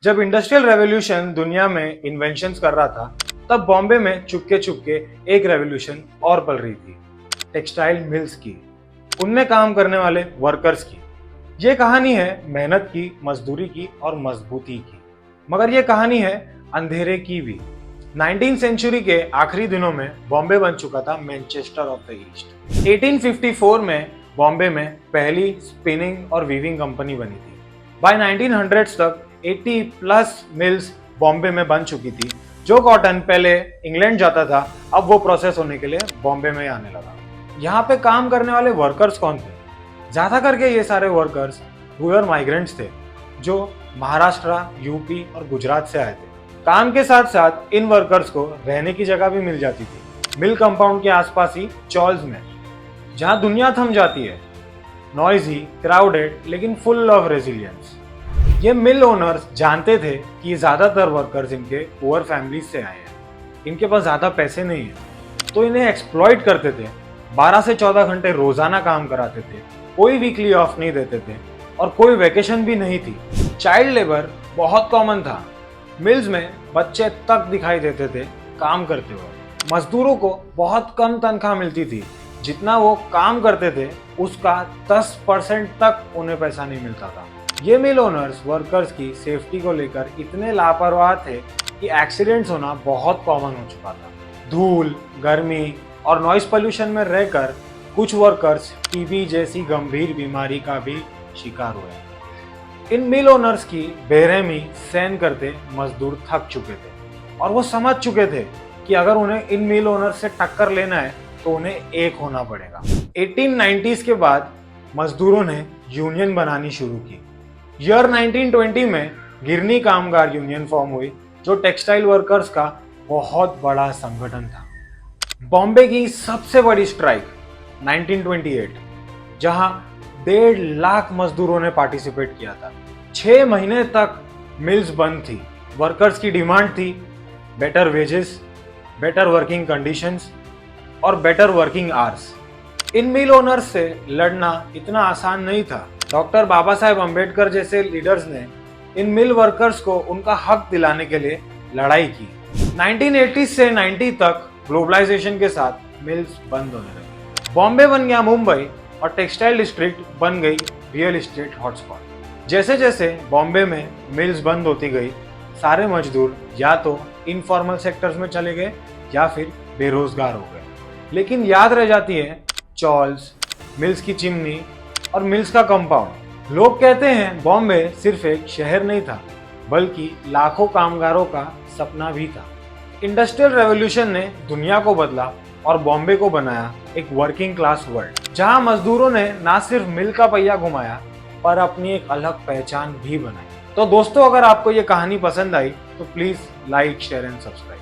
जब industrial revolution दुनिया में इन्वेंशंस कर रहा था, तब बॉम्बे में चुपके चुपके एक रेवोल्यूशन और पल रही थी, टेक्सटाइल मिल्स की, उनमें काम करने वाले वर्कर्स की। ये कहानी है मेहनत की, मजदूरी की और मजबूती की, मगर ये कहानी है अंधेरे की भी। 19वीं सेंचुरी के आखिरी दिनों में बॉम्बे बन चुका था मैनचेस्टर ऑफ द ईस्ट। 1854 में बॉम्बे में पहली स्पिनिंग और वीविंग कंपनी बनी थी। बाय 1900s तक 80 प्लस मिल्स बॉम्बे में बन चुकी थी। जो कॉटन पहले इंग्लैंड जाता था, अब वो प्रोसेस होने के लिए बॉम्बे में आने लगा। यहाँ पे काम करने वाले वर्कर्स कौन थे? ज्यादा करके ये सारे वर्कर्स रूरल माइग्रेंट्स थे, जो महाराष्ट्र, यूपी और गुजरात से आए थे। काम के साथ साथ इन वर्कर्स को रहने की जगह भी मिल जाती थी, मिल कंपाउंड के आसपास ही चॉल्स में, जहाँ दुनिया थम जाती है। नॉइजी, क्राउडेड, लेकिन फुल ऑफ रेजिलियंस। ये मिल ओनर्स जानते थे कि ज्यादातर वर्कर्स इनके पुअर फैमिलीज से आए हैं, इनके पास ज्यादा पैसे नहीं है, तो इन्हें एक्सप्लॉइट करते थे। 12 से 14 घंटे रोजाना काम कराते थे, कोई वीकली ऑफ नहीं देते थे और कोई वेकेशन भी नहीं थी। चाइल्ड लेबर बहुत कॉमन था। मिल्स में बच्चे तक दिखाई देते थे काम करते हुए। मजदूरों को बहुत कम तनख्वाह मिलती थी, जितना वो काम करते थे उसका 10% तक उन्हें पैसा नहीं मिलता था। ये मिल ओनर्स वर्कर्स की सेफ्टी को लेकर इतने लापरवाह थे कि एक्सीडेंट्स होना बहुत कॉमन हो चुका था। धूल, गर्मी और नॉइस पोल्यूशन में रहकर कुछ वर्कर्स टीबी जैसी गंभीर बीमारी का भी शिकार हुए। इन मिल ओनर्स की बेरहमी सहन करते मजदूर थक चुके थे और वो समझ चुके थे कि अगर उन्हें इन मिल ओनर्स से टक्कर लेना है तो उन्हें एक होना पड़ेगा। 1890s के बाद मजदूरों ने यूनियन बनानी शुरू की। ईयर 1920 में गिरनी कामगार यूनियन फॉर्म हुई, जो टेक्सटाइल वर्कर्स का बहुत बड़ा संगठन था। बॉम्बे की सबसे बड़ी स्ट्राइक 1928, जहां 1.5 लाख मजदूरों ने पार्टिसिपेट किया था। 6 महीने तक मिल्स बंद थी। वर्कर्स की डिमांड थी better wages, better working conditions और बेटर वर्किंग आवर्स। इन मिल ओनर्स से लड़ना इतना आसान नहीं था। डॉक्टर बाबा साहेब अम्बेडकर जैसे लीडर्स ने इन मिल वर्कर्स को उनका हक दिलाने के लिए लड़ाई की। 1980 से 90 तक ग्लोबलाइजेशन के साथ मिल्स बंद होने लगे। बॉम्बे बन गया मुंबई और टेक्सटाइल डिस्ट्रिक्ट बन गई रियल एस्टेट हॉटस्पॉट। जैसे जैसे बॉम्बे में मिल्स बंद होती गई, सारे मजदूर या तो इनफॉर्मल सेक्टर्स में चले गए या फिर बेरोजगार हो गए। लेकिन याद रह जाती है चॉल्स, मिल्स की चिमनी और मिल्स का कंपाउंड। लोग कहते हैं बॉम्बे सिर्फ एक शहर नहीं था, बल्कि लाखों कामगारों का सपना भी था। इंडस्ट्रियल रेवोल्यूशन ने दुनिया को बदला और बॉम्बे को बनाया एक वर्किंग क्लास वर्ल्ड, जहां मजदूरों ने ना सिर्फ मिल का पहिया घुमाया, पर अपनी एक अलग पहचान भी बनाई। तो दोस्तों, अगर आपको ये कहानी पसंद आई तो please like, share and subscribe.